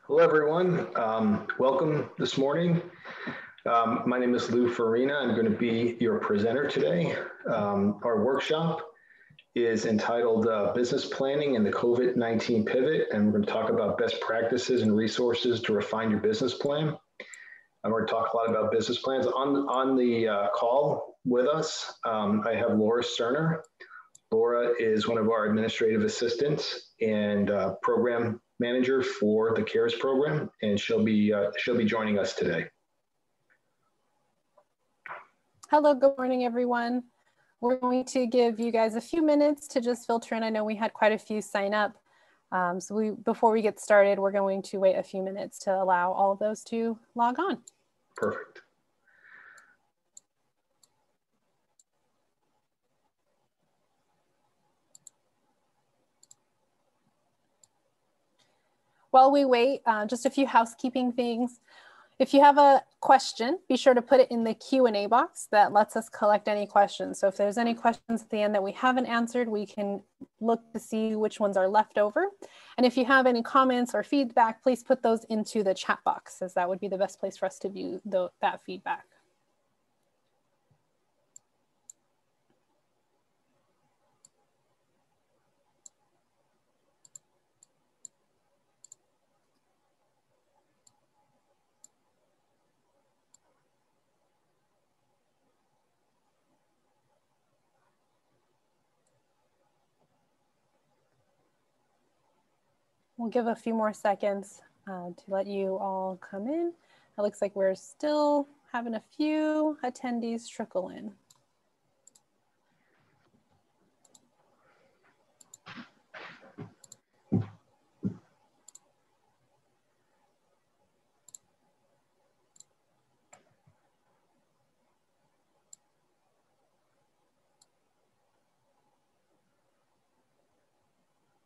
Hello, everyone. Welcome this morning. My name is Lou Farina. I'm going to be your presenter today. Our workshop is entitled Business Planning and the COVID-19 Pivot, and we're going to talk about best practices and resources to refine your business plan. I'm going to talk a lot about business plans. On the call with us, I have Laura Cerner. Laura is one of our administrative assistants and program manager for the CARES program, and she'll be joining us today. Hello, good morning, everyone. We're going to give you guys a few minutes to just filter in. I know we had quite a few sign up. Before we get started, we're going to wait a few minutes to allow all of those to log on. Perfect. While we wait, just a few housekeeping things. If you have a question, be sure to put it in the Q&A box that lets us collect any questions. So if there's any questions at the end that we haven't answered, we can look to see which ones are left over. And if you have any comments or feedback, please put those into the chat box, as that would be the best place for us to view that feedback. We'll give a few more seconds to let you all come in. It looks like we're still having a few attendees trickle in.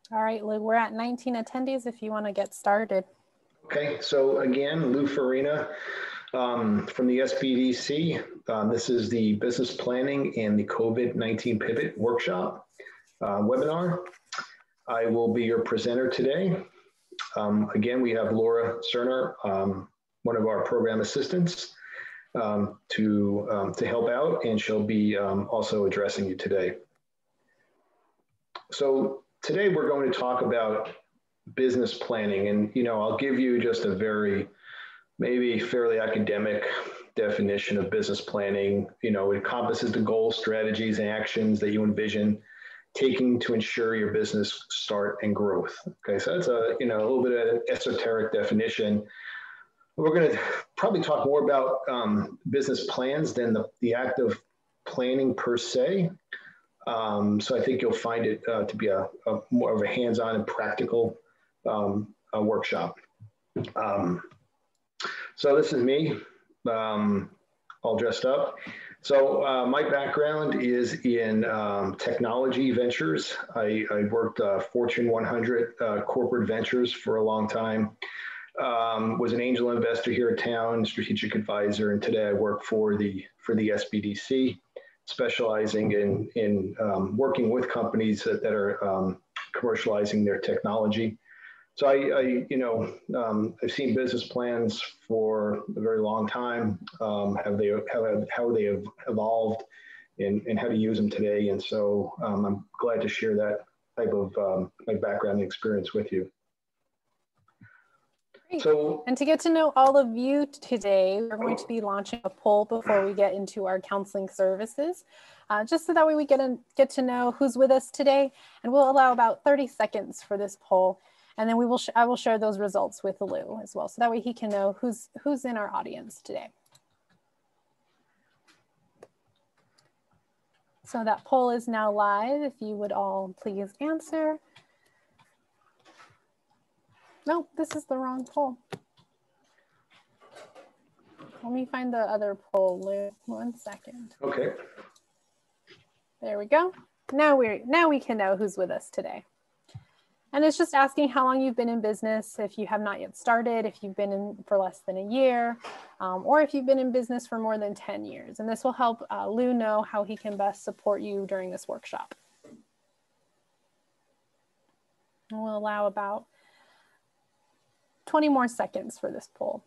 All right, Lou, we're at 19 attendees if you want to get started. Okay, so again, Lou Farina from the SBDC. This is the Business Planning and the COVID-19 Pivot Workshop webinar. I will be your presenter today. Again, we have Laura Cerner, one of our program assistants, to help out, and she'll be also addressing you today. So today we're going to talk about business planning, and I'll give you just a very, maybe fairly academic definition of business planning. It encompasses the goals, strategies, and actions that you envision taking to ensure your business start and growth. Okay, so that's a little bit of an esoteric definition. We're going to probably talk more about business plans than the act of planning per se. So I think you'll find it to be a more of a hands-on and practical workshop. So this is me, all dressed up. So my background is in technology ventures. I worked Fortune 100 corporate ventures for a long time. Was an angel investor here in town, strategic advisor, and today I work for the SBDC, specializing in working with companies that are commercializing their technology. So I've seen business plans for a very long time, how they have evolved, and how to use them today. And so I'm glad to share that type of my background and experience with you. Great. And to get to know all of you today, we're going to be launching a poll before we get into our counseling services, just so that way we get to know who's with us today. And we'll allow about 30 seconds for this poll. And then I will share those results with Lou as well, so that way he can know who's in our audience today. So that poll is now live. If you would all please answer. No, this is the wrong poll. Let me find the other poll, Lou. 1 second. Okay. There we go. Now we can know who's with us today. And it's just asking how long you've been in business, if you have not yet started, if you've been in for less than a year, or if you've been in business for more than 10 years. And this will help Lou know how he can best support you during this workshop. And we'll allow about 20 more seconds for this poll.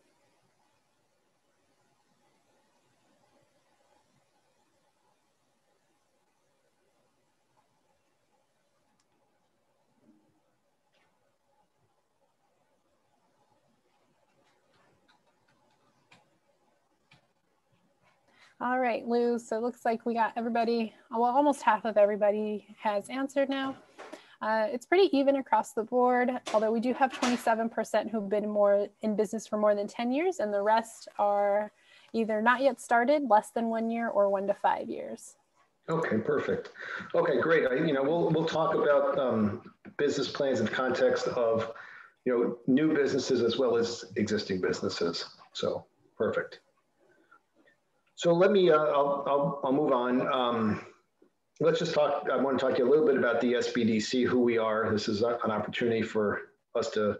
All right, Lou, so it looks like we got everybody, well, almost half of everybody has answered now. It's pretty even across the board, although we do have 27% who've been in business for more than 10 years, and the rest are either not yet started, less than 1 year, or 1 to 5 years. Okay, perfect. Okay, great. We'll talk about business plans in the context of new businesses as well as existing businesses. So perfect. So let me, I'll move on. Let's just talk, I want to talk to you a little bit about the SBDC, who we are. This is an opportunity for us to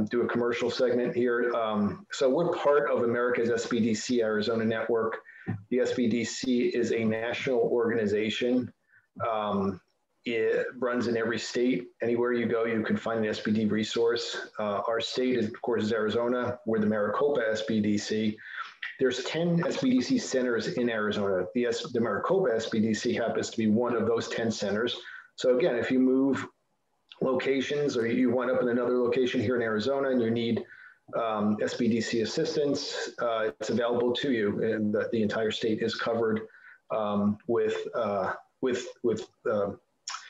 do a commercial segment here. So we're part of America's SBDC Arizona network. The SBDC is a national organization. It runs in every state. Anywhere you go, you can find an SBD resource. Our state, of course, is Arizona. We're the Maricopa SBDC. There's 10 SBDC centers in Arizona. The Maricopa SBDC happens to be one of those 10 centers. So again, if you move locations or you wind up in another location here in Arizona and you need SBDC assistance, it's available to you, and the entire state is covered with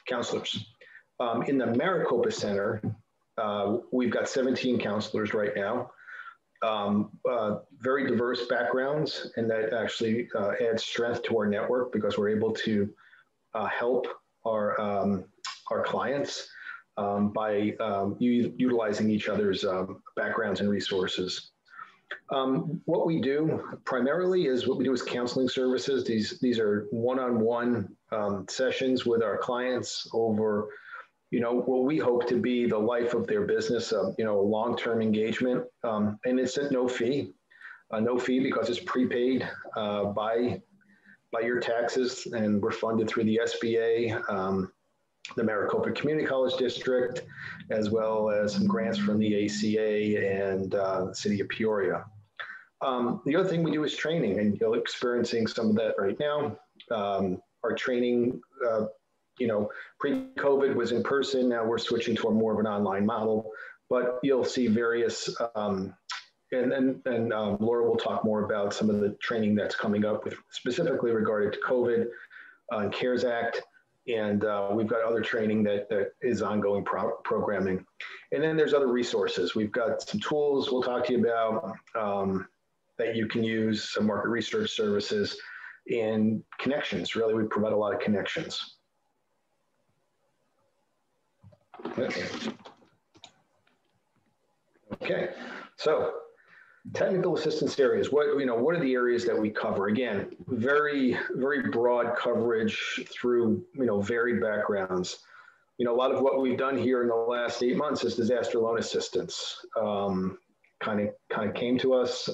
counselors. In the Maricopa Center, we've got 17 counselors right now. Very diverse backgrounds, and that actually adds strength to our network because we're able to help our clients by utilizing each other's backgrounds and resources. What we do primarily is counseling services. These are one-on-one sessions with our clients over what we hope to be the life of their business, a long-term engagement. And it's at no fee because it's prepaid by your taxes, and we're funded through the SBA, the Maricopa Community College District, as well as some grants from the ACA and the city of Peoria. The other thing we do is training, and you're experiencing some of that right now. Our training, pre-COVID was in person. Now we're switching to more of an online model, but you'll see various, and Laura will talk more about some of the training that's coming up with specifically regarding to COVID and CARES Act. And we've got other training that is ongoing programming. And then there's other resources. We've got some tools we'll talk to you about that you can use, some market research services and connections. Really, we provide a lot of connections. Okay, so technical assistance areas. What are the areas that we cover? Again, very, very broad coverage through varied backgrounds. A lot of what we've done here in the last 8 months is disaster loan assistance. Kind of came to us.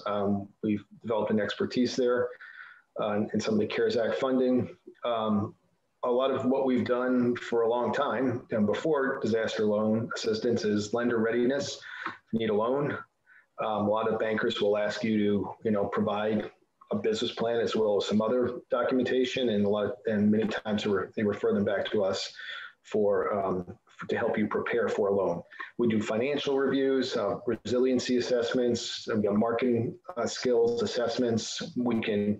We've developed an expertise there in some of the CARES Act funding. A lot of what we've done for a long time and before disaster loan assistance is lender readiness. If you need a loan, a lot of bankers will ask you to provide a business plan as well as some other documentation, and many times they refer them back to us to help you prepare for a loan. We do financial reviews, resiliency assessments, marketing skills assessments. We can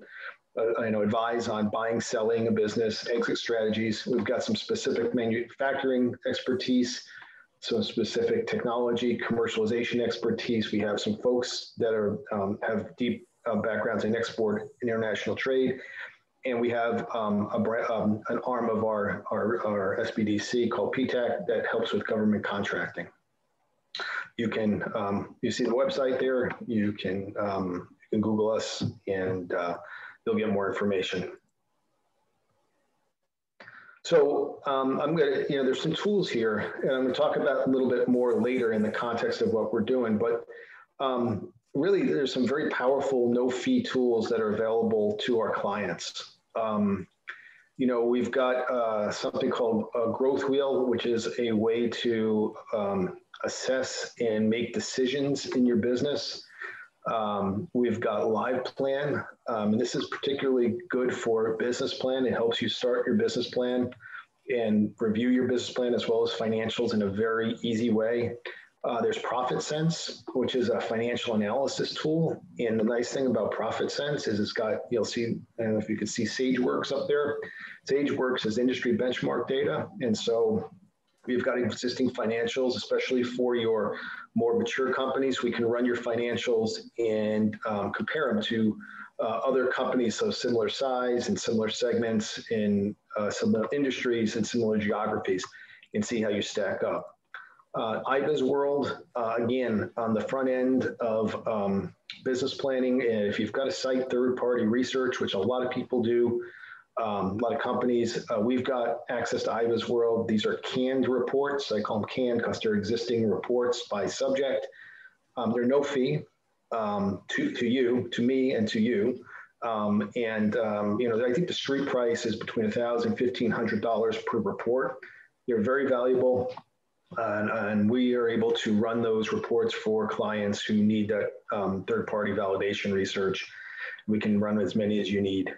advise on buying, selling a business, exit strategies. We've got some specific manufacturing expertise, some specific technology, commercialization expertise. We have some folks that have deep backgrounds in export and international trade. And we have an arm of our SBDC called PTAC that helps with government contracting. You see the website there. You can Google us, and you'll get more information. So there's some tools here, and I'm gonna talk about a little bit more later in the context of what we're doing, but really there's some very powerful no-fee tools that are available to our clients. We've got something called a growth wheel, which is a way to assess and make decisions in your business. We've got Live Plan, and this is particularly good for business plan. It helps you start your business plan and review your business plan as well as financials in a very easy way. There's Profit Sense, which is a financial analysis tool. And the nice thing about Profit Sense is it's got, you'll see, I don't know if you can see SageWorks up there. SageWorks is industry benchmark data. And so we've got existing financials, especially for your more mature companies. We can run your financials and compare them to other companies of similar size and similar segments in similar industries and similar geographies, and see how you stack up. IBIS World, again, on the front end of business planning, and if you've got to cite third-party research, which a lot of people do, a lot of companies, we've got access to IBIS World. These are canned reports. I call them canned because they're existing reports by subject. They're no fee to you, to me, and to you. You know, I think the street price is between $1,000 and $1,500 per report. They're very valuable. And we are able to run those reports for clients who need that third-party validation research. We can run as many as you need.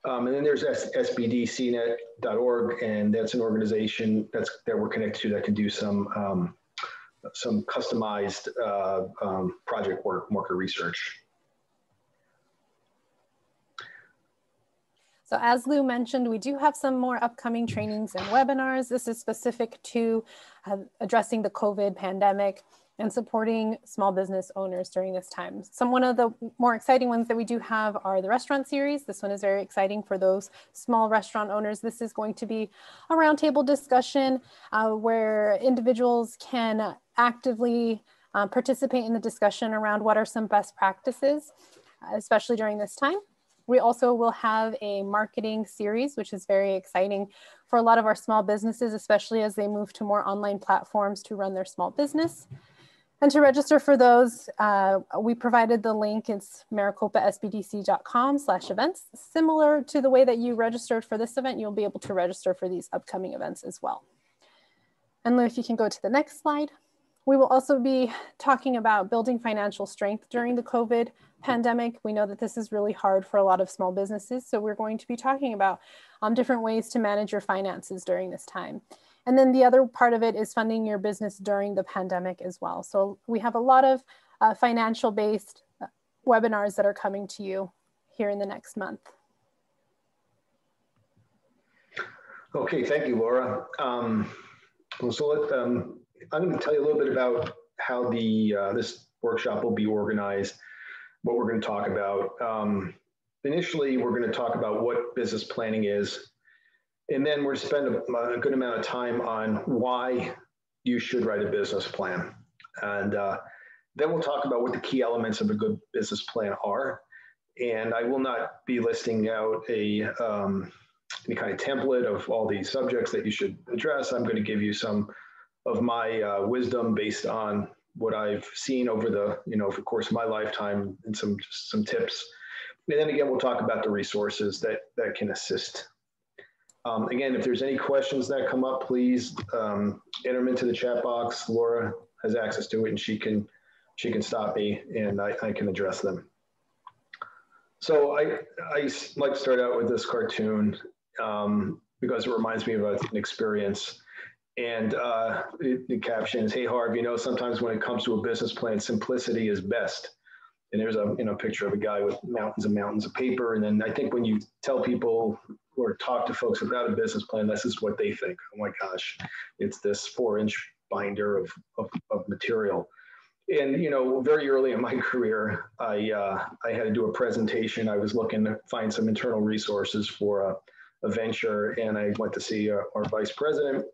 And then there's SBDCnet.org, and that's an organization that we're connected to that can do some customized project work, market research. So as Lou mentioned, we do have some more upcoming trainings and webinars. This is specific to addressing the COVID pandemic and supporting small business owners during this time. One of the more exciting ones that we do have are the restaurant series. This one is very exciting for those small restaurant owners. This is going to be a roundtable discussion where individuals can actively participate in the discussion around what are some best practices, especially during this time. We also will have a marketing series, which is very exciting for a lot of our small businesses, especially as they move to more online platforms to run their small business. And to register for those, we provided the link. It's maricopasbdc.com/events. Similar to the way that you registered for this event, you'll be able to register for these upcoming events as well. And Lou, if you can go to the next slide. We will also be talking about building financial strength during the COVID pandemic. We know that this is really hard for a lot of small businesses. So we're going to be talking about different ways to manage your finances during this time. And then the other part of it is funding your business during the pandemic as well. So we have a lot of financial-based webinars that are coming to you here in the next month. Okay, thank you, Laura. I'm going to tell you a little bit about how this workshop will be organized, what we're going to talk about. Initially, we're going to talk about what business planning is, and then we're going to spend a good amount of time on why you should write a business plan. And then we'll talk about what the key elements of a good business plan are. And I will not be listing out any kind of template of all these subjects that you should address. I'm going to give you some of my wisdom based on what I've seen over the course of my lifetime, and some tips. And then again, we'll talk about the resources that can assist. Again, if there's any questions that come up, please enter them into the chat box. Laura has access to it, and she can stop me, and I can address them. So I like to start out with this cartoon because it reminds me of an experience. And the caption is, "Hey Harv, sometimes when it comes to a business plan, simplicity is best." And there's a picture of a guy with mountains and mountains of paper. And then I think when you tell people or talk to folks about a business plan, this is what they think. Oh my gosh, it's this 4-inch binder of material. And very early in my career, I had to do a presentation. I was looking to find some internal resources for a venture, and I went to see our vice president.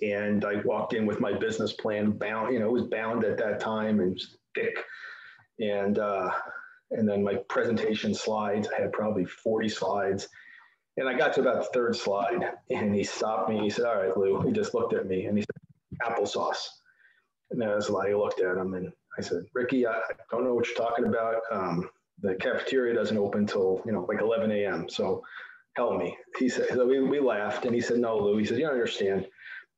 And I walked in with my business plan bound, it was bound at that time and just thick. And then my presentation slides, I had probably 40 slides. And I got to about the third slide, and he stopped me. He said, "All right, Lou." He just looked at me and he said, "Applesauce." And I looked at him and I said, "Ricky, I don't know what you're talking about. The cafeteria doesn't open until, like 11 a.m. So help me." He said, we laughed, and he said, "No, Lou." He said, "You don't understand."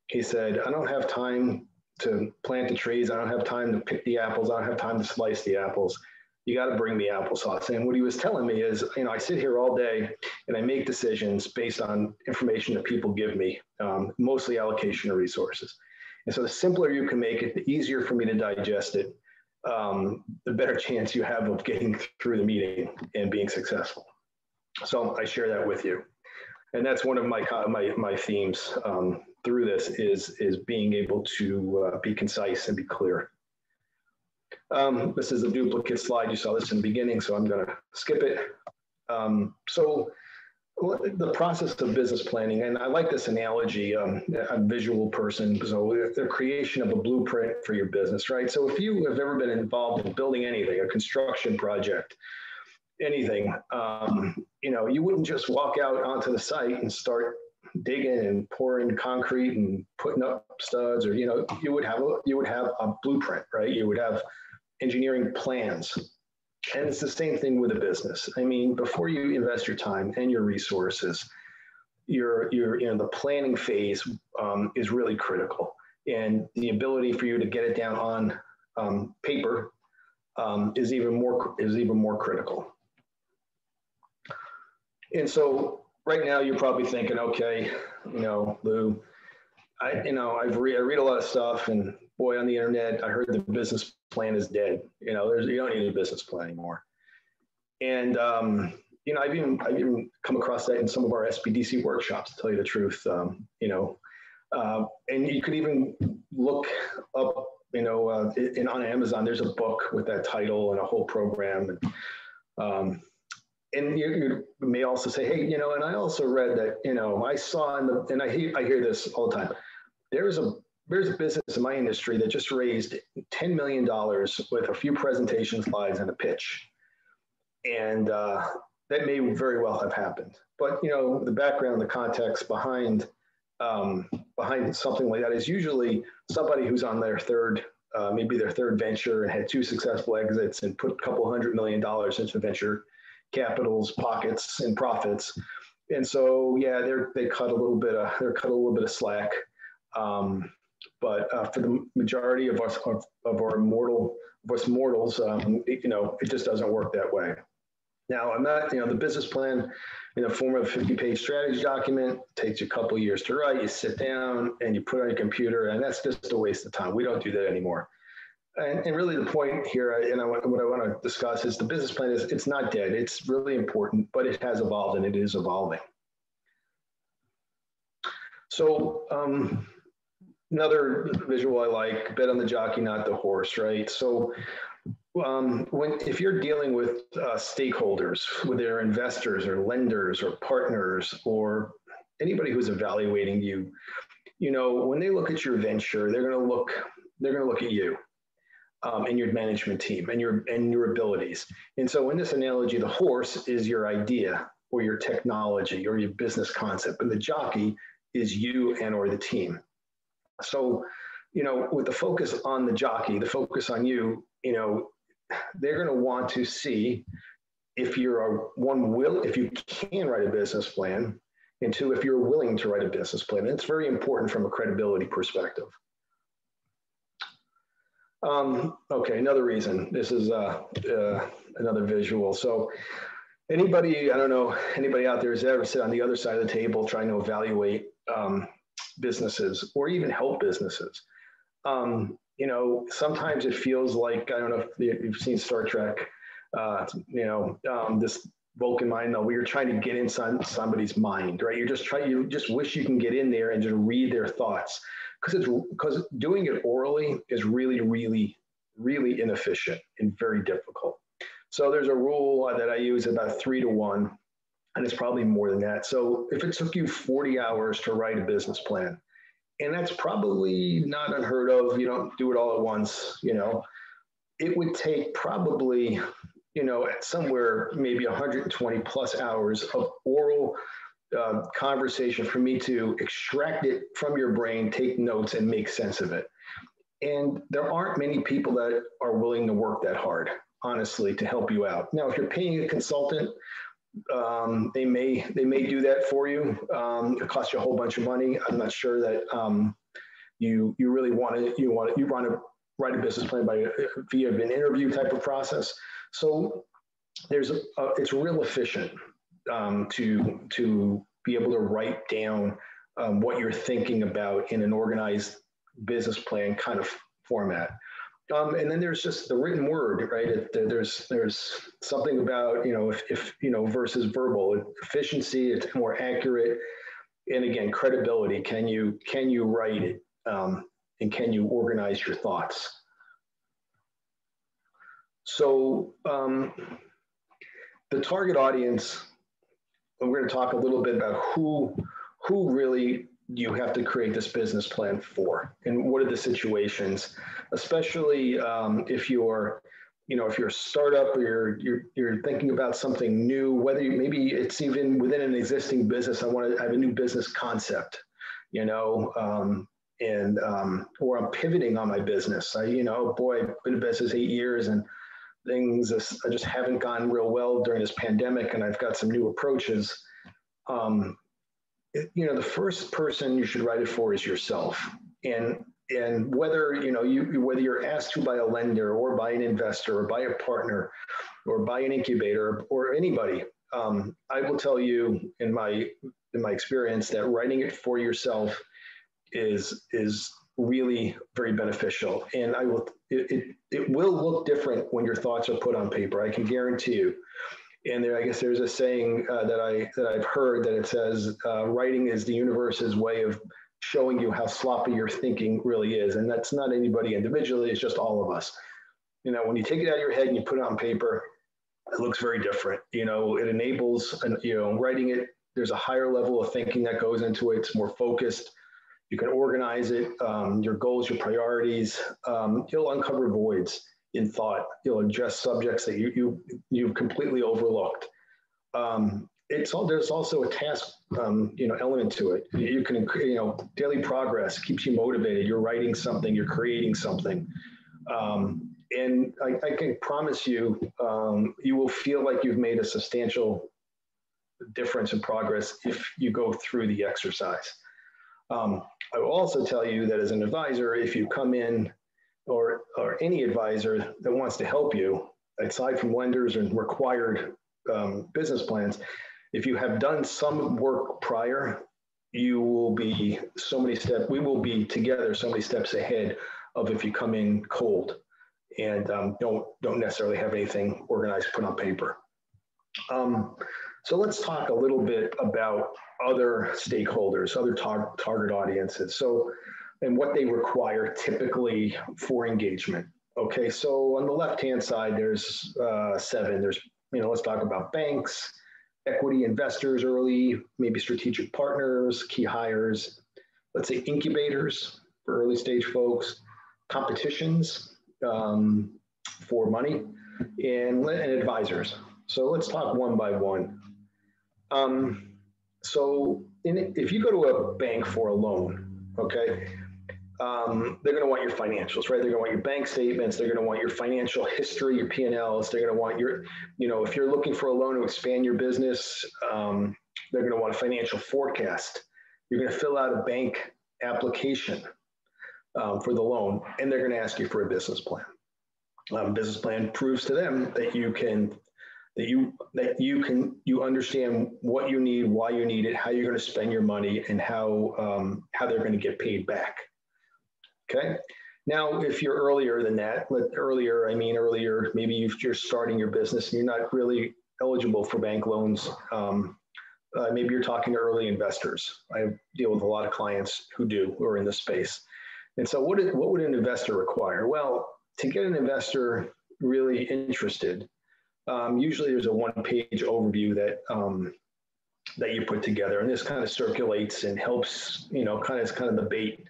He said, "I don't have time to plant the trees. I don't have time to pick the apples. I don't have time to slice the apples. You got to bring me applesauce. And what he was telling me is, I sit here all day and I make decisions based on information that people give me, mostly allocation of resources. And so the simpler you can make it, the easier for me to digest it, the better chance you have of getting through the meeting and being successful. So I share that with you. And that's one of my themes through this is being able to be concise and be clear. This is a duplicate slide. You saw this in the beginning, so I'm going to skip it. So the process of business planning, and I like this analogy, I'm a visual person, so the creation of a blueprint for your business, right? So if you have ever been involved in building anything, a construction project, anything, you wouldn't just walk out onto the site and start digging and pouring concrete and putting up studs, or you would have a blueprint, right? You would have engineering plans. And it's the same thing with a business. I mean, before you invest your time and your resources, the planning phase is really critical, and the ability for you to get it down on paper is even more critical. And so right now you're probably thinking, okay, Lou, I read a lot of stuff, and boy, on the internet, I heard the business plan is dead. You don't need a business plan anymore. And I've even come across that in some of our SBDC workshops, to tell you the truth. And you could even look up, on Amazon, there's a book with that title and a whole program. And you may also say, hey, and I also read that, I saw and I hear this all the time. There's a business in my industry that just raised $10 million with a few presentation slides and a pitch. And that may very well have happened. But, the background, the context behind something like that is usually somebody who's on their maybe their third venture, and had 2 successful exits and put a couple $100 million into venture capital's pockets and profits. And so, yeah, they cut a little bit of slack. But for the majority of us, mortals, it just doesn't work that way. Now, I'm not, the business plan in the form of a 50-page strategy document takes you a couple of years to write. You sit down and you put it on your computer, and that's just a waste of time. We don't do that anymore. And really the point here, and what I want to discuss is the business plan it's not dead. It's really important, but it has evolved, and it is evolving. So, another visual I like, bet on the jockey, not the horse, right? So if you're dealing with stakeholders, whether they're investors or lenders or partners or anybody who's evaluating you, when they look at your venture, they're going to look at you and your management team and your abilities. And so in this analogy, the horse is your idea or your technology or your business concept, and the jockey is you and or the team. So, with the focus on the jockey, the focus on you, they're going to want to see if if you can write a business plan, and 2, if you're willing to write a business plan. And it's very important from a credibility perspective. Okay, another reason. This is another visual. So anybody out there has ever sit on the other side of the table trying to evaluate businesses or even help businesses? Sometimes it feels like, I don't know if you've seen Star Trek, this Vulcan mind, where you're trying to get inside somebody's mind, right? You just wish you can get in there and just read their thoughts, because doing it orally is really, really, really inefficient and very difficult. So there's a rule that I use about 3 to 1, and it's probably more than that. So if it took you 40 hours to write a business plan, and that's probably not unheard of, you don't do it all at once, it would take probably, somewhere maybe 120 plus hours of oral conversation for me to extract it from your brain, take notes, and make sense of it. And there aren't many people that are willing to work that hard, honestly, to help you out. Now, if you're paying a consultant, they may do that for you. It costs you a whole bunch of money. I'm not sure that you really want to write a business plan via an interview type of process. So it's real efficient to be able to write down what you're thinking about in an organized business plan kind of format. And then there's just the written word, right? There's something about, if versus verbal efficiency, it's more accurate. And again, credibility. Can you write it? And can you organize your thoughts? So the target audience, we're going to talk a little bit about who really you have to create this business plan for, and what are the situations, especially if you're a startup or you're thinking about something new, whether maybe it's even within an existing business. I have a new business concept, or I'm pivoting on my business. I've been in business 8 years and things I just haven't gone real well during this pandemic, and I've got some new approaches. The first person you should write it for is yourself. And whether, whether you're asked to by a lender or by an investor or by a partner or by an incubator or anybody, I will tell you in my experience that writing it for yourself is really very beneficial. And it will look different when your thoughts are put on paper. I can guarantee you. And I guess there's a saying that I've heard that it says, writing is the universe's way of showing you how sloppy your thinking really is. And that's not anybody individually, it's just all of us. When you take it out of your head and you put it on paper, it looks very different. It enables, writing it, there's a higher level of thinking that goes into it. It's more focused. You can organize it, your goals, your priorities. You'll uncover voids in thought. You'll address subjects that you've completely overlooked. There's also a task element to it. You can daily progress keeps you motivated. You're writing something, you're creating something, and I can promise you, you will feel like you've made a substantial difference in progress if you go through the exercise. I will also tell you that as an advisor, if you come in, or any advisor that wants to help you, aside from lenders and required business plans, if you have done some work prior, we will be together so many steps ahead of if you come in cold and don't necessarily have anything organized, put on paper. So let's talk a little bit about other stakeholders, other target audiences. And what they require typically for engagement. Okay, so on the left-hand side, there's 7. There's, let's talk about banks, equity investors early, maybe strategic partners, key hires, let's say incubators for early stage folks, competitions for money, and advisors. So let's talk one by one. If you go to a bank for a loan, okay, they're going to want your financials, right? They're going to want your bank statements. They're going to want your financial history, your P&Ls. They're going to want your, if you're looking for a loan to expand your business, they're going to want a financial forecast. You're going to fill out a bank application for the loan, and they're going to ask you for a business plan. Business plan proves to them that you understand what you need, why you need it, how you're going to spend your money, and how they're going to get paid back. Okay. Now, if you're earlier than that, earlier, maybe you're starting your business and you're not really eligible for bank loans. Maybe you're talking to early investors. I deal with a lot of clients who are in this space. And so what would an investor require? Well, to get an investor really interested, usually there's a one-page overview that you put together, and this kind of circulates and helps, kind of the bait,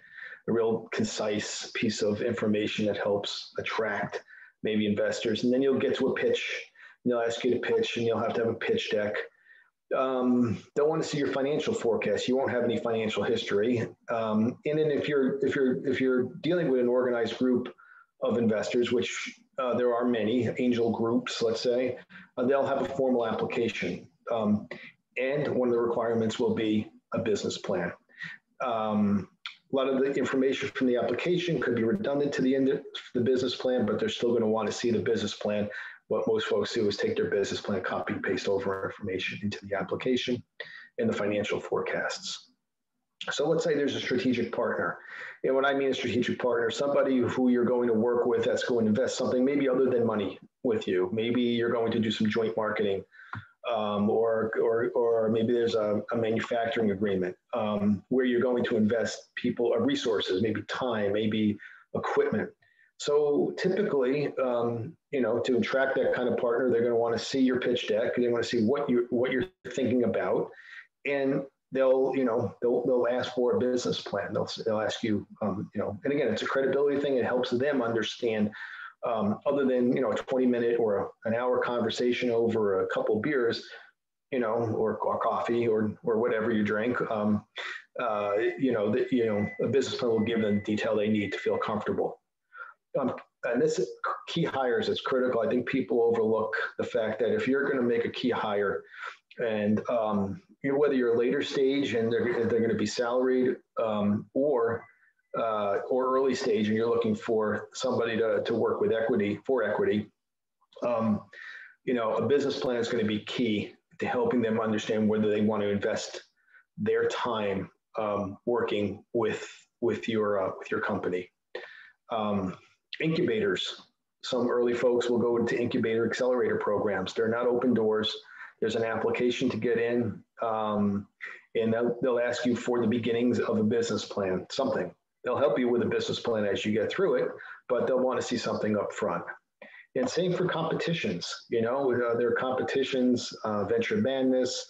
a real concise piece of information that helps attract maybe investors. And then you'll get to a pitch, and they'll ask you to pitch, and you'll have to have a pitch deck. They'll want to see your financial forecast. You won't have any financial history. And then if you're dealing with an organized group of investors, which there are many angel groups, let's say, they'll have a formal application. And one of the requirements will be a business plan. A lot of the information from the application could be redundant to the end of the business plan, but they're still going to want to see the business plan. What most folks do is take their business plan, copy and paste over information into the application and the financial forecasts. So let's say there's a strategic partner. And what I mean a strategic partner, somebody who you're going to work with that's going to invest something maybe other than money with you. Maybe you're going to do some joint marketing, or maybe there's a manufacturing agreement where you're going to invest people or resources, maybe time, maybe equipment. So typically, to attract that kind of partner, they're going to want to see your pitch deck, and they want to see what you're thinking about, and they'll ask for a business plan. They'll ask you, and again, it's a credibility thing. It helps them understand, other than, a 20-minute or an hour conversation over a couple of beers, or coffee or whatever you drink. A business plan will give them the detail they need to feel comfortable. And this is key hires. It's critical. I think people overlook the fact that if you're going to make a key hire, and whether you're later stage and they're going to be salaried, or early stage, and you're looking for somebody to work with equity, a business plan is going to be key to helping them understand whether they want to invest their time working with your company. Incubators. Some early folks will go into incubator accelerator programs. They're not open doors. There's an application to get in, and they'll ask you for the beginnings of a business plan, something. They'll help you with a business plan as you get through it, but they'll want to see something up front. And same for competitions. There are competitions, Venture Madness,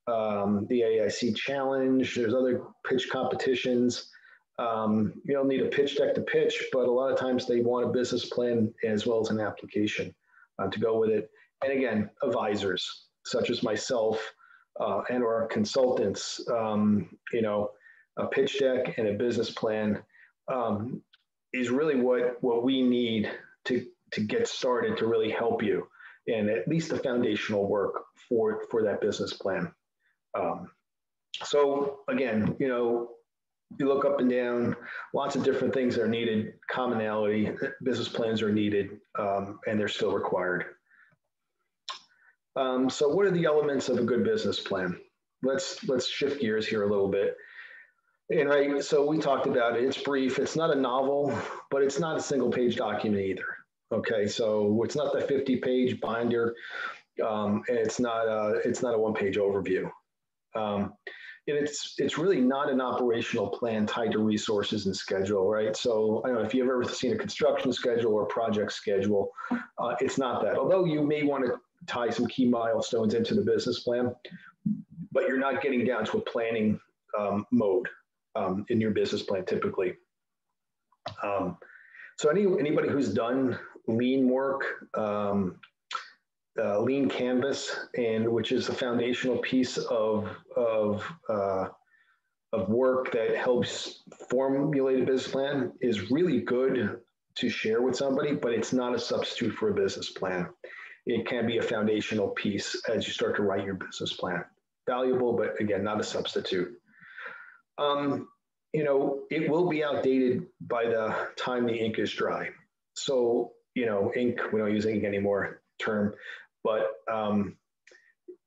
the AIC Challenge. There's other pitch competitions. You don't need a pitch deck to pitch, but a lot of times they want a business plan as well as an application to go with it. And again, advisors such as myself and or consultants, a pitch deck and a business plan is really what we need to get started to really help you, and at least the foundational work for that business plan. So again, you look up and down, lots of different things are needed. Commonality, business plans are needed, and they're still required. So what are the elements of a good business plan? Let's shift gears here a little bit. And so we talked about it. It's brief. It's not a novel, but it's not a single-page document either. Okay, so it's not the 50-page binder, and it's not a one-page overview. And it's really not an operational plan tied to resources and schedule, right? So I don't know if you've ever seen a construction schedule or project schedule. It's not that. Although you may want to tie some key milestones into the business plan, but you're not getting down to a planning mode in your business plan typically. So anybody who's done lean work, lean canvas, and which is a foundational piece of work that helps formulate a business plan, is really good to share with somebody, but it's not a substitute for a business plan. It can be a foundational piece as you start to write your business plan. Valuable, but again, not a substitute. It will be outdated by the time the ink is dry. So, ink, we don't use ink anymore term, but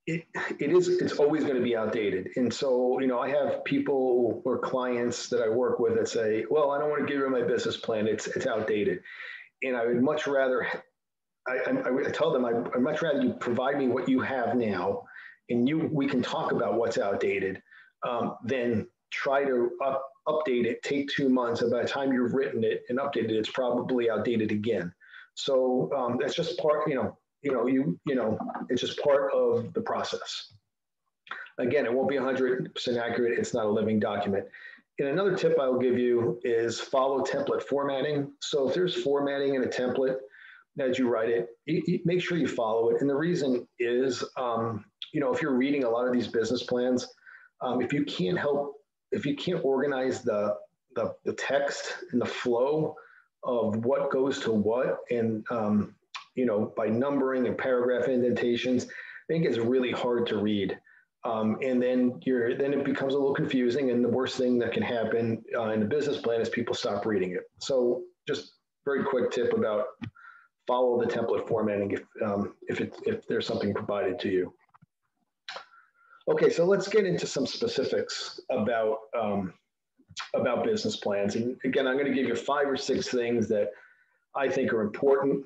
it's always going to be outdated. And so, I have people or clients that I work with that say, well, I don't want to give you my business plan. It's outdated. And I would much rather, I tell them, I'd much rather you provide me what you have now, and we can talk about what's outdated, than try to update it, take 2 months, and by the time you've written it and updated it, it's probably outdated again. So that's just part, it's just part of the process. Again, it won't be 100% accurate. It's not a living document. And another tip I'll give you is follow template formatting. So if there's formatting in a template as you write it, you make sure you follow it. And the reason is, if you're reading a lot of these business plans, if you can't organize the text and the flow of what goes to what, and by numbering and paragraph indentations, I think it's really hard to read. And then it becomes a little confusing. And the worst thing that can happen in the business plan is people stop reading it. So just very quick tip about follow the template formatting if there's something provided to you. Okay, so let's get into some specifics about business plans. And again, I'm going to give you 5 or 6 things that I think are important.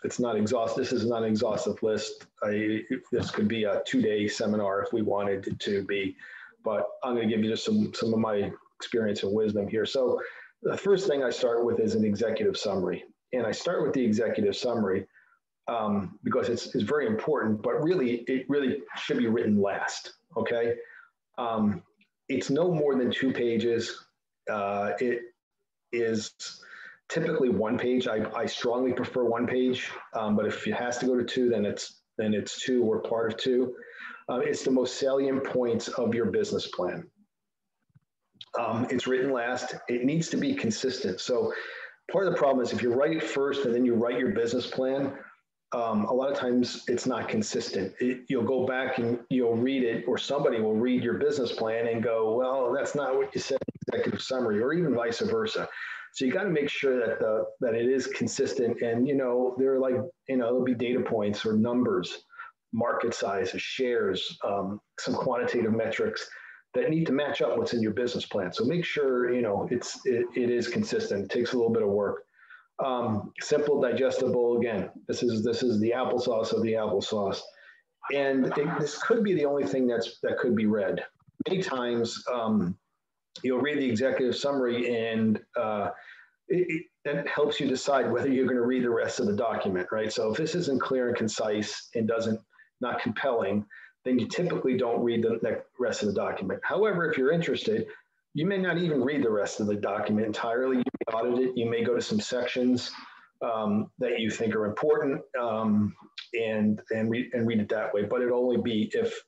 It's not exhaustive. This is not an exhaustive list. This could be a 2-day seminar if we wanted it to be, but I'm going to give you just some of my experience and wisdom here. So the first thing I start with is an executive summary. And I start with the executive summary because it's very important, but it really should be written last, okay? It's no more than 2 pages. It is typically 1 page. I strongly prefer 1 page, but if it has to go to 2, then it's 2 or part of 2. It's the most salient points of your business plan. It's written last. It needs to be consistent. So part of the problem is if you write it first and then you write your business plan, a lot of times it's not consistent. You'll go back and you'll read it, or somebody will read your business plan and go, well, that's not what you said in the executive summary, or even vice versa. So you got to make sure that it is consistent. And, there are there'll be data points or numbers, market sizes, shares, some quantitative metrics that need to match up what's in your business plan. So make sure, it is consistent. It takes a little bit of work. Simple, digestible. Again, this is the applesauce of the applesauce. And this could be the only thing that could be read. Many times, you'll read the executive summary and that helps you decide whether you're going to read the rest of the document, right? So if this isn't clear and concise and not compelling, then you typically don't read the rest of the document. However, if you're interested, you may not even read the rest of the document entirely. You may audit it. You may go to some sections that you think are important and read it that way. But it'll only be if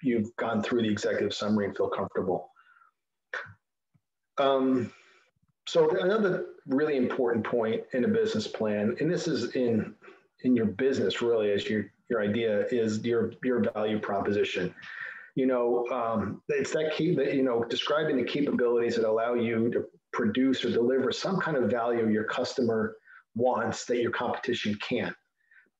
you've gone through the executive summary and feel comfortable. So another really important point in a business plan, and this is in your business really as your idea, is your value proposition. It's that key that, describing the capabilities that allow you to produce or deliver some kind of value your customer wants that your competition can't.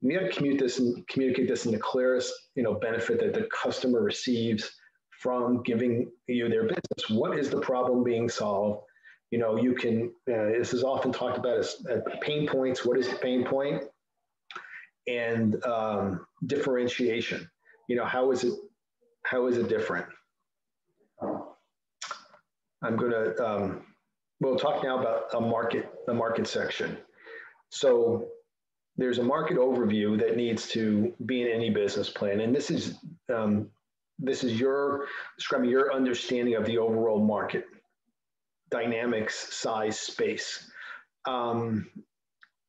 You got to communicate this in the clearest, benefit that the customer receives from giving you their business. What is the problem being solved? You can, this is often talked about as pain points. What is the pain point? And differentiation. How is it different? I'm going to, we'll talk now about the market section. So there's a market overview that needs to be in any business plan. And this is describing your understanding of the overall market, dynamics, size, space.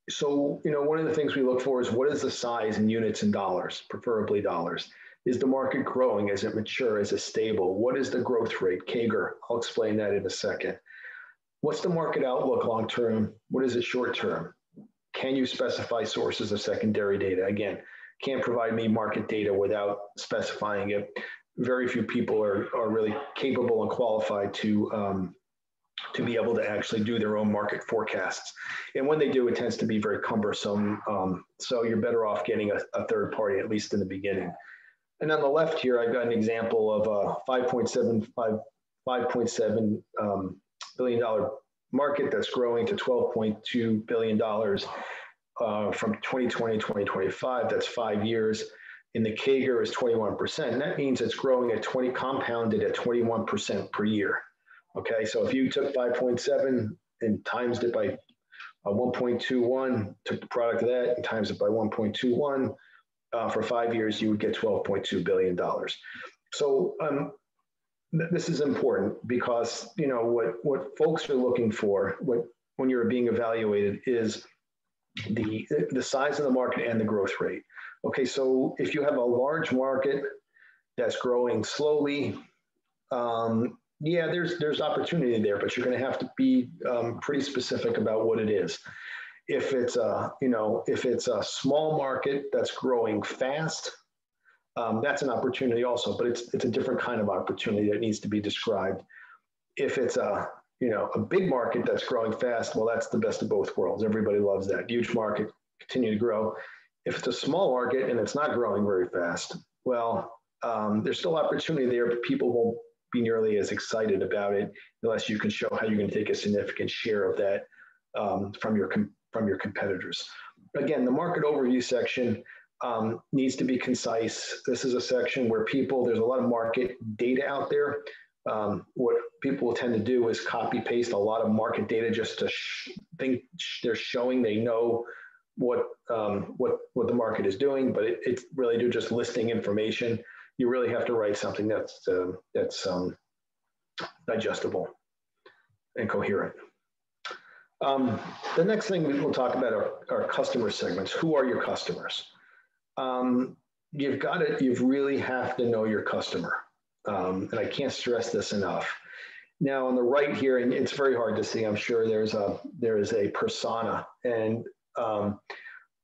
So, one of the things we look for is what is the size in units and dollars, preferably dollars. Is the market growing? Is it mature? Is it stable? What is the growth rate, CAGR? I'll explain that in a second. What's the market outlook long term? What is it short term? Can you specify sources of secondary data? Again, can't provide me market data without specifying it. Very few people are really capable and qualified to be able to actually do their own market forecasts. And when they do, it tends to be very cumbersome. So you're better off getting a third party, at least in the beginning. And on the left here, I've got an example of a $5.7 billion market that's growing to $12.2 billion from 2020 to 2025. That's 5 years. And the CAGR is 21%. And that means it's growing at compounded at 21% per year. Okay, so if you took 5.7 and times it by 1.21, took the product of that and times it by 1.21, for 5 years, you would get $12.2 billion. So this is important because, what folks are looking for when you're being evaluated is the size of the market and the growth rate. Okay, so if you have a large market that's growing slowly, yeah, there's opportunity there, but you're going to have to be pretty specific about what it is. If it's a small market that's growing fast, That's an opportunity also, but it's a different kind of opportunity that needs to be described. If it's a big market that's growing fast, well, that's the best of both worlds. Everybody loves that. Huge market, continue to grow. If it's a small market and it's not growing very fast, well, there's still opportunity there, but people won't be nearly as excited about it unless you can show how you're going to take a significant share of that from your competitors. Again, the market overview section needs to be concise. This is a section where there's a lot of market data out there. What people will tend to do is copy paste a lot of market data just to think they're showing they know what the market is doing, but it's really just listing information. You really have to write something that's digestible and coherent. The next thing we'll talk about are customer segments. Who are your customers? You really have to know your customer. And I can't stress this enough. Now on the right here, and it's very hard to see, I'm sure there is a persona, and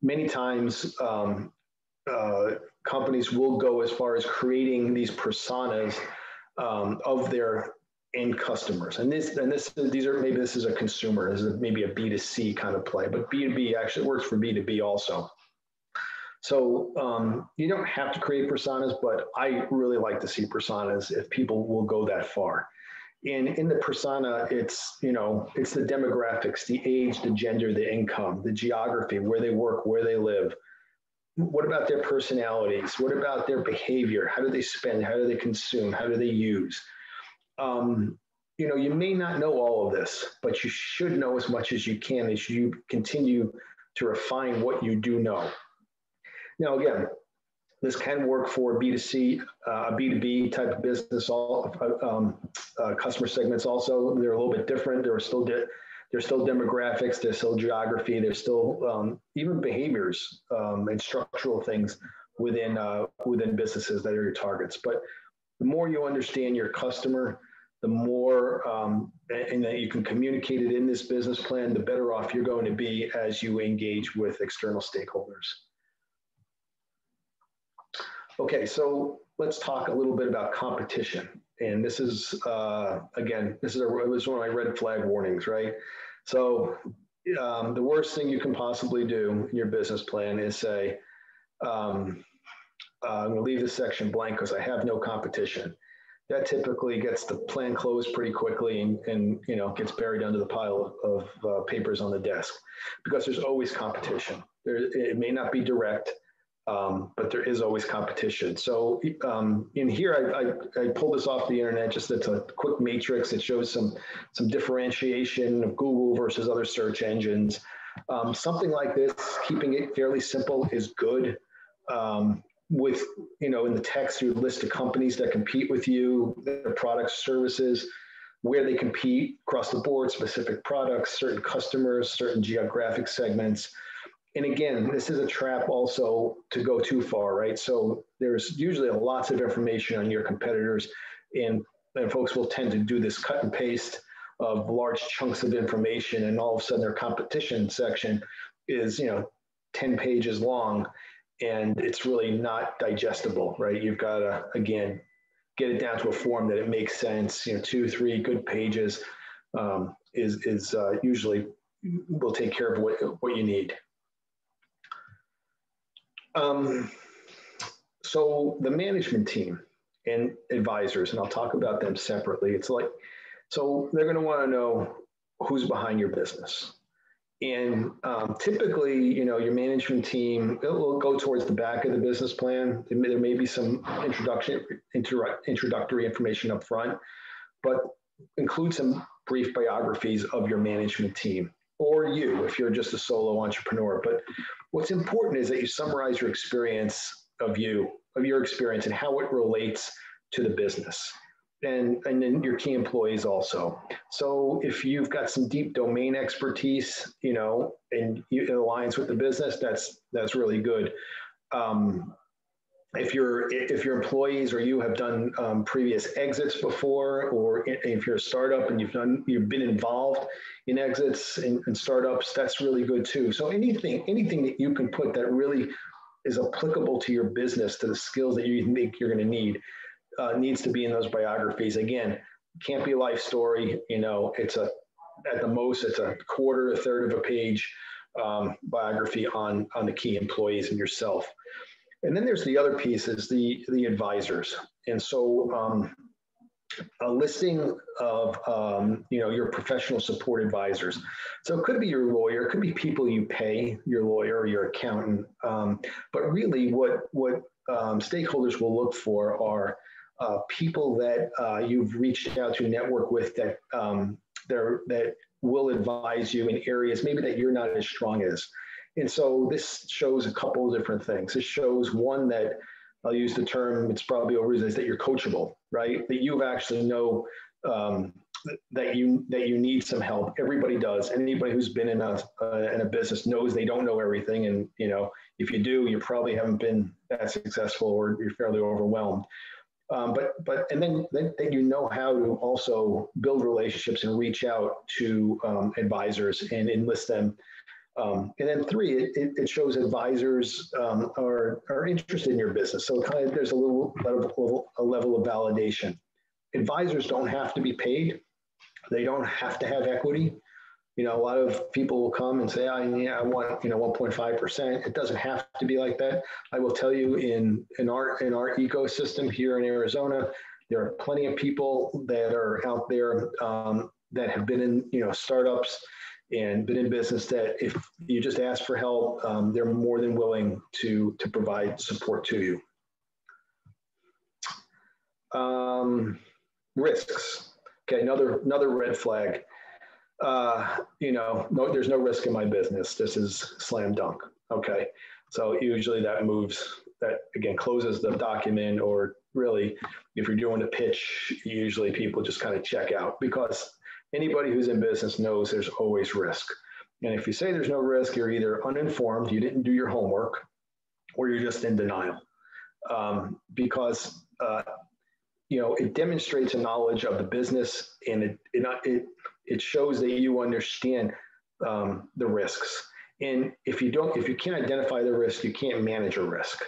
many times companies will go as far as creating these personas of their end customers. And this is a consumer, this is maybe a B2C kind of play, but B2B actually works for B2B also. So you don't have to create personas, but I really like to see personas if people will go that far. And in the persona, it's the demographics, the age, the gender, the income, the geography, where they work, where they live. What about their personalities? What about their behavior? How do they spend? How do they consume? How do they use? You may not know all of this, but you should know as much as you can as you continue to refine what you do know. Now, again, this can work for B2C, B2B type of business. All customer segments also, they're a little bit different. There's still demographics, there's still geography, there's still even behaviors and structural things within businesses that are your targets. But the more you understand your customer, the more and that you can communicate it in this business plan, the better off you're going to be as you engage with external stakeholders. Okay, so let's talk a little bit about competition. And this is, again, it was one of my red flag warnings, right? So the worst thing you can possibly do in your business plan is say, I'm going to leave this section blank because I have no competition. That typically gets the plan closed pretty quickly and gets buried under the pile of papers on the desk, because there's always competition. It may not be direct, but there is always competition. So in here, I pulled this off the internet. Just it's a quick matrix. It shows some differentiation of Google versus other search engines. Something like this, keeping it fairly simple, is good. With in the text, you list the companies that compete with you, their products, services, where they compete across the board, specific products, certain customers, certain geographic segments. And again, this is a trap also to go too far, right? So there's usually lots of information on your competitors, and folks will tend to do this cut and paste of large chunks of information, and all of a sudden their competition section is 10 pages long, and it's really not digestible, right? You've got to, again, get it down to a form that it makes sense. 2, 3 good pages is usually will take care of what you need. So the management team and advisors, and I'll talk about them separately. So they're going to want to know who's behind your business. And typically, your management team, it will go towards the back of the business plan. There may be some introductory information up front, but include some brief biographies of your management team, or you, if you're just a solo entrepreneur. But what's important is that you summarize your experience of your experience and how it relates to the business. And then your key employees also. So if you've got some deep domain expertise, and it aligns with the business, that's really good. If your employees or you have done previous exits before, or if you're a startup and you've been involved in exits and startups, that's really good too. So anything that you can put that really is applicable to your business, to the skills that you think you're going to need, needs to be in those biographies. Again, can't be a life story. You know, it's at the most, it's a quarter, a third of a page biography on the key employees and yourself. And then there's the other piece is the advisors. And so a listing of, your professional support advisors. So it could be your lawyer, it could be people you pay, your lawyer or your accountant. But really what stakeholders will look for are people that you've reached out to network with that that will advise you in areas maybe that you're not as strong as. And so this shows a couple of different things. It shows one that I'll use the term, it's probably overused, that you're coachable, right? That you actually know that you need some help. Everybody does. Anybody who's been in a business knows they don't know everything. And, you know, if you do, you probably haven't been that successful or you're fairly overwhelmed. And then you know how to also build relationships and reach out to advisors and enlist them. And then three, it shows advisors are interested in your business. So kind of there's a level of validation. Advisors don't have to be paid. They don't have to have equity. You know, a lot of people will come and say, I want, 1.5%. It doesn't have to be like that. I will tell you in our ecosystem here in Arizona, there are plenty of people that are out there that have been in, startups and been in business that if you just ask for help, they're more than willing to provide support to you. Risks. Okay, another red flag. No, there's no risk in my business. This is slam dunk. Okay, so usually that again closes the document, or really, if you're doing a pitch, usually people just kind of check out, because anybody who's in business knows there's always risk. And if you say there's no risk, you're either uninformed, you didn't do your homework, or you're just in denial. Because it demonstrates a knowledge of the business, and it shows that you understand the risks. And if you can't identify the risk, you can't manage a risk.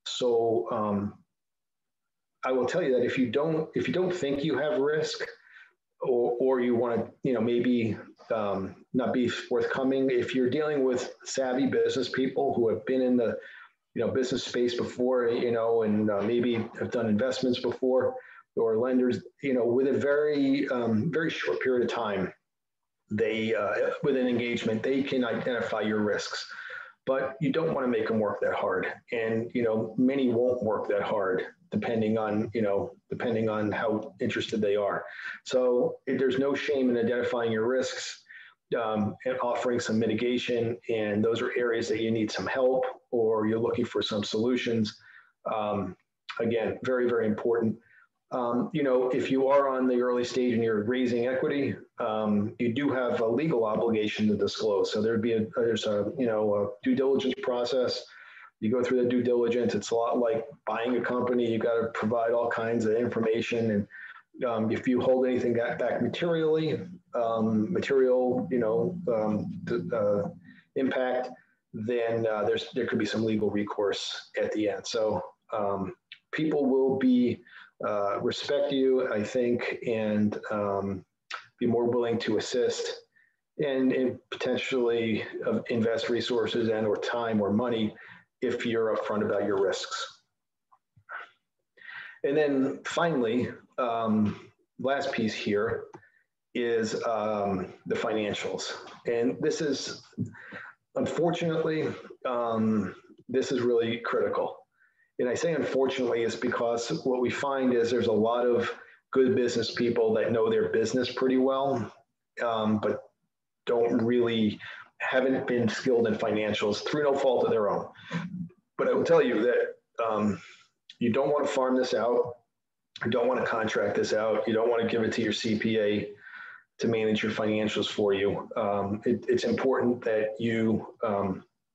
So I will tell you that if you don't think you have risk, or you want to, maybe not be forthcoming, if you're dealing with savvy business people who have been in the, business space before, and maybe have done investments before, or lenders, with a very, very short period of time, they, with an engagement, they can identify your risks. But you don't want to make them work that hard. And, many won't work that hard, depending on how interested they are. So there's no shame in identifying your risks and offering some mitigation. And those are areas that you need some help, or you're looking for some solutions. Again, very, very important. If you are on the early stage and you're raising equity, you do have a legal obligation to disclose. So there's a due diligence process. You go through the due diligence. It's a lot like buying a company. You got to provide all kinds of information, and if you hold anything back materially, impact, then there could be some legal recourse at the end. So people will respect you, I think, and be more willing to assist and potentially invest resources and or time or money if you're upfront about your risks. And then finally, last piece here is the financials. And this is, unfortunately, this is really critical. And I say unfortunately is because what we find is there's a lot of good business people that know their business pretty well, but haven't been skilled in financials through no fault of their own. But I will tell you that you don't want to farm this out. You don't want to contract this out. You don't want to give it to your CPA to manage your financials for you. It's important that you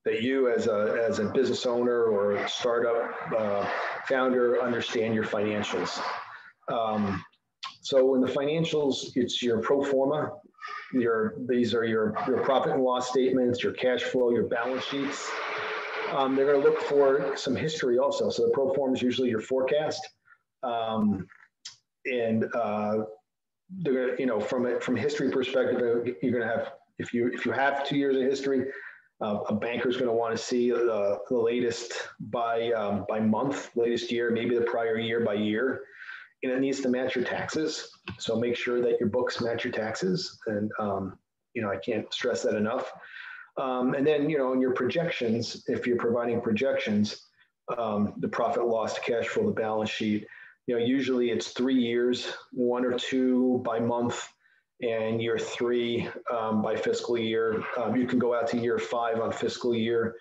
as a business owner or a startup founder understand your financials. So in the financials, it's your pro forma. These are your profit and loss statements, your cash flow, your balance sheets. They're going to look for some history also. So the pro forma is usually your forecast. And they're going to, from a history perspective, you're going to have, if you have 2 years of history, a banker's going to want to see the latest by month, latest year, maybe the prior year by year, and it needs to match your taxes. So make sure that your books match your taxes, and I can't stress that enough. And then in your projections, if you're providing projections, the profit loss, cash flow, the balance sheet, usually it's 3 years, 1 or 2 by month, and year 3 by fiscal year. You can go out to year 5 on fiscal year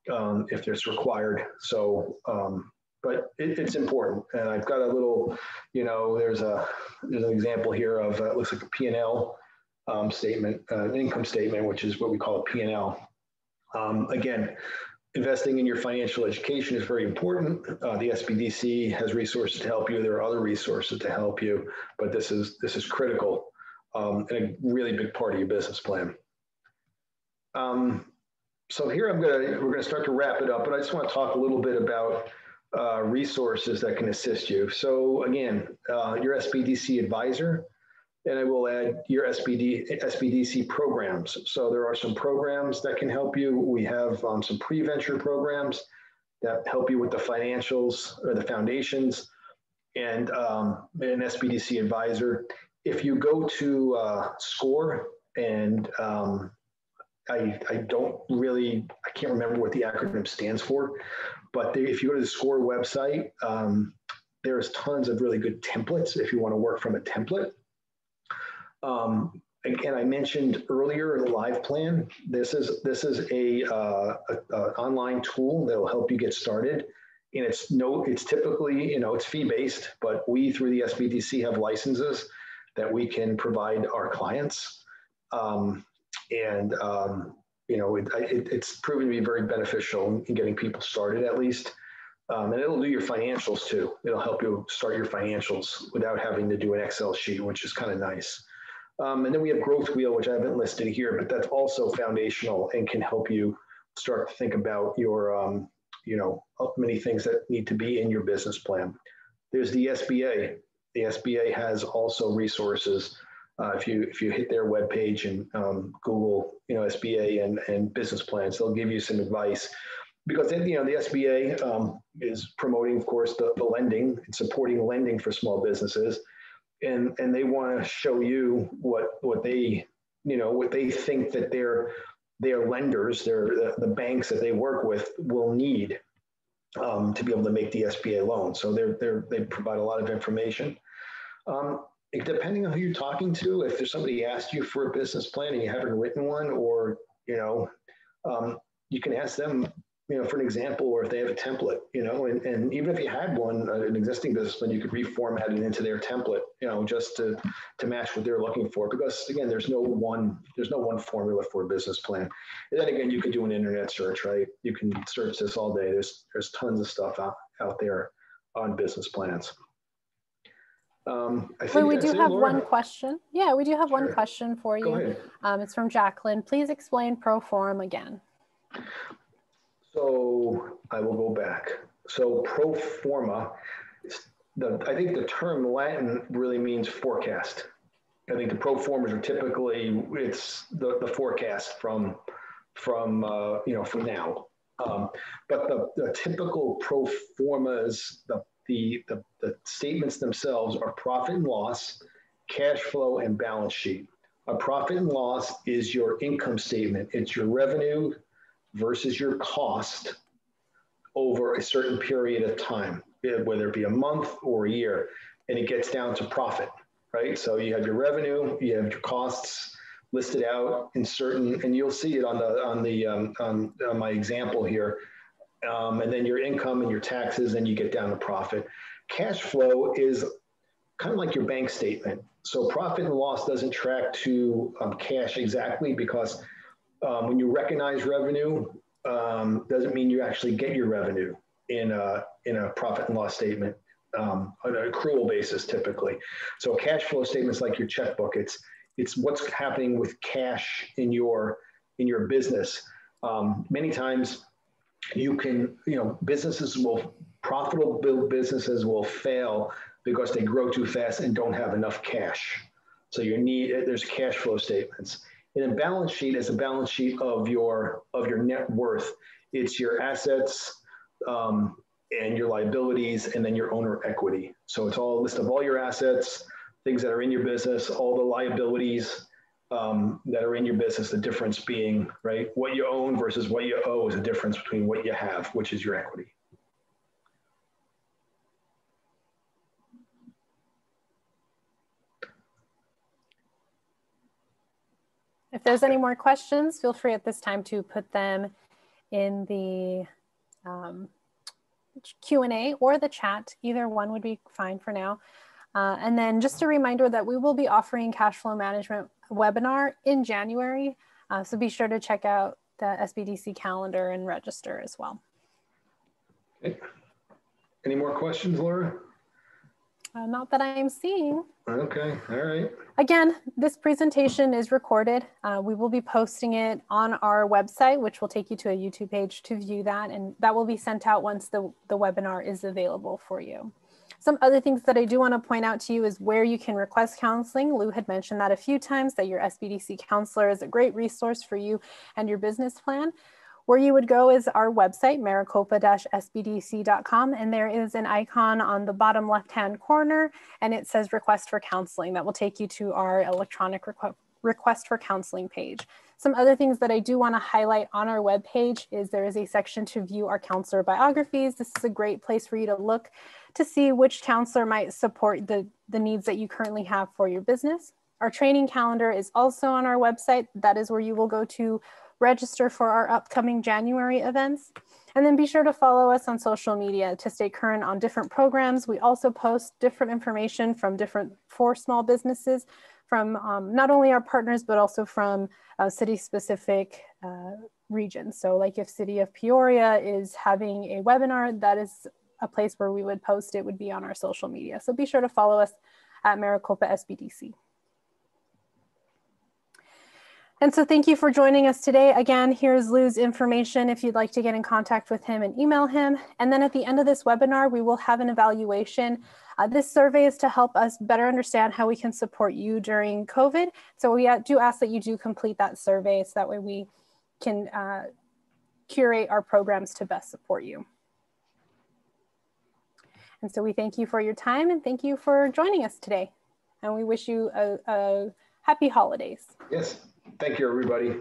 if it's required. So, but it's important. And I've got a little, there's an example here of it looks like a P&L statement, an income statement, which is what we call a P&L. Again, investing in your financial education is very important. The SBDC has resources to help you. There are other resources to help you, but this is critical and a really big part of your business plan. So here we're going to start to wrap it up, but I just want to talk a little bit about resources that can assist you. So again, your SBDC advisor, and I will add your SBDC programs. So there are some programs that can help you. We have some pre-venture programs that help you with the financials or the foundations, and an SBDC advisor. If you go to SCORE, and I can't remember what the acronym stands for, but if you go to the SCORE website, there's tons of really good templates if you want to work from a template. Again, I mentioned earlier the Live Plan. This is a online tool that will help you get started. And it's typically, it's fee-based, but we through the SBDC have licenses that we can provide our clients. It's proven to be very beneficial in getting people started at least. And it'll do your financials too. It'll help you start your financials without having to do an Excel sheet, which is kind of nice. And then we have Growth Wheel, which I haven't listed here, but that's also foundational and can help you start to think about your, many things that need to be in your business plan. There's the SBA. The SBA has also resources. If you hit their webpage and Google, SBA and business plans, they'll give you some advice. Because then, the SBA is promoting, of course, the lending and supporting lending for small businesses. And they want to show you what they think that their lenders, the banks that they work with will need to be able to make the SBA loan. So they provide a lot of information. Depending on who you're talking to, if there's somebody asked you for a business plan and you haven't written one, or you can ask them, for an example, or if they have a template, and even if you had one, an existing business plan, you could reformat it into their template, just to match what they're looking for. Because again, there's no one formula for a business plan. And then again, you can do an internet search, right? You can search this all day. There's tons of stuff out there on business plans. I think we do have Laura. one question. Yeah, we do have one question for you. Go ahead. It's from Jacqueline. Please explain Proforma again. So I will go back. So Proforma, I think the term Latin really means forecast. I think the Proformas are typically, it's the forecast from now. But the typical Proformas, the statements themselves are profit and loss, cash flow, and balance sheet. A profit and loss is your income statement. It's your revenue versus your cost over a certain period of time, whether it be a month or a year, and it gets down to profit, right? So you have your revenue, you have your costs listed out in certain, and you'll see it on my example here. And then your income and your taxes, and you get down to profit. Cash flow is kind of like your bank statement. So profit and loss doesn't track to cash exactly, because when you recognize revenue, doesn't mean you actually get your revenue in a profit and loss statement on an accrual basis typically. So cash flow statements like your checkbook, it's what's happening with cash in your business. Many times you can, profitable businesses will fail because they grow too fast and don't have enough cash. So there's cash flow statements. And a balance sheet is a balance sheet of your net worth. It's your assets and your liabilities, and then your owner equity. So it's all a list of all your assets, things that are in your business, all the liabilities that are in your business, the difference being, right, what you own versus what you owe is a difference between what you have, which is your equity. If there's any more questions, feel free at this time to put them in the Q&A or the chat. Either one would be fine for now. And then just a reminder that we will be offering cash flow management webinar in January. So be sure to check out the SBDC calendar and register as well. Okay. Any more questions, Laura? Not that I am seeing. Okay, all right. Again, this presentation is recorded. We will be posting it on our website, which will take you to a YouTube page to view that. And that will be sent out once the webinar is available for you. Some other things that I do want to point out to you is where you can request counseling. Lou had mentioned that a few times, that your SBDC counselor is a great resource for you and your business plan. Where you would go is our website, maricopa-sbdc.com, and there is an icon on the bottom left-hand corner, and it says request for counseling. That will take you to our electronic request for counseling page. Some other things that I do want to highlight on our webpage is there is a section to view our counselor biographies. This is a great place for you to look to see which counselor might support the needs that you currently have for your business. Our training calendar is also on our website. That is where you will go to register for our upcoming January events. And then be sure to follow us on social media to stay current on different programs. We also post different information for small businesses from not only our partners, but also from city-specific regions. So like if City of Peoria is having a webinar, that is a place where we would post it, would be on our social media. So be sure to follow us at Maricopa SBDC. And so thank you for joining us today. Again, here's Lou's information if you'd like to get in contact with him and email him. And then at the end of this webinar, we will have an evaluation. This survey is to help us better understand how we can support you during COVID. So we do ask that you do complete that survey so that way we can curate our programs to best support you. And so we thank you for your time and thank you for joining us today. And we wish you a happy holidays. Yes. Thank you, everybody.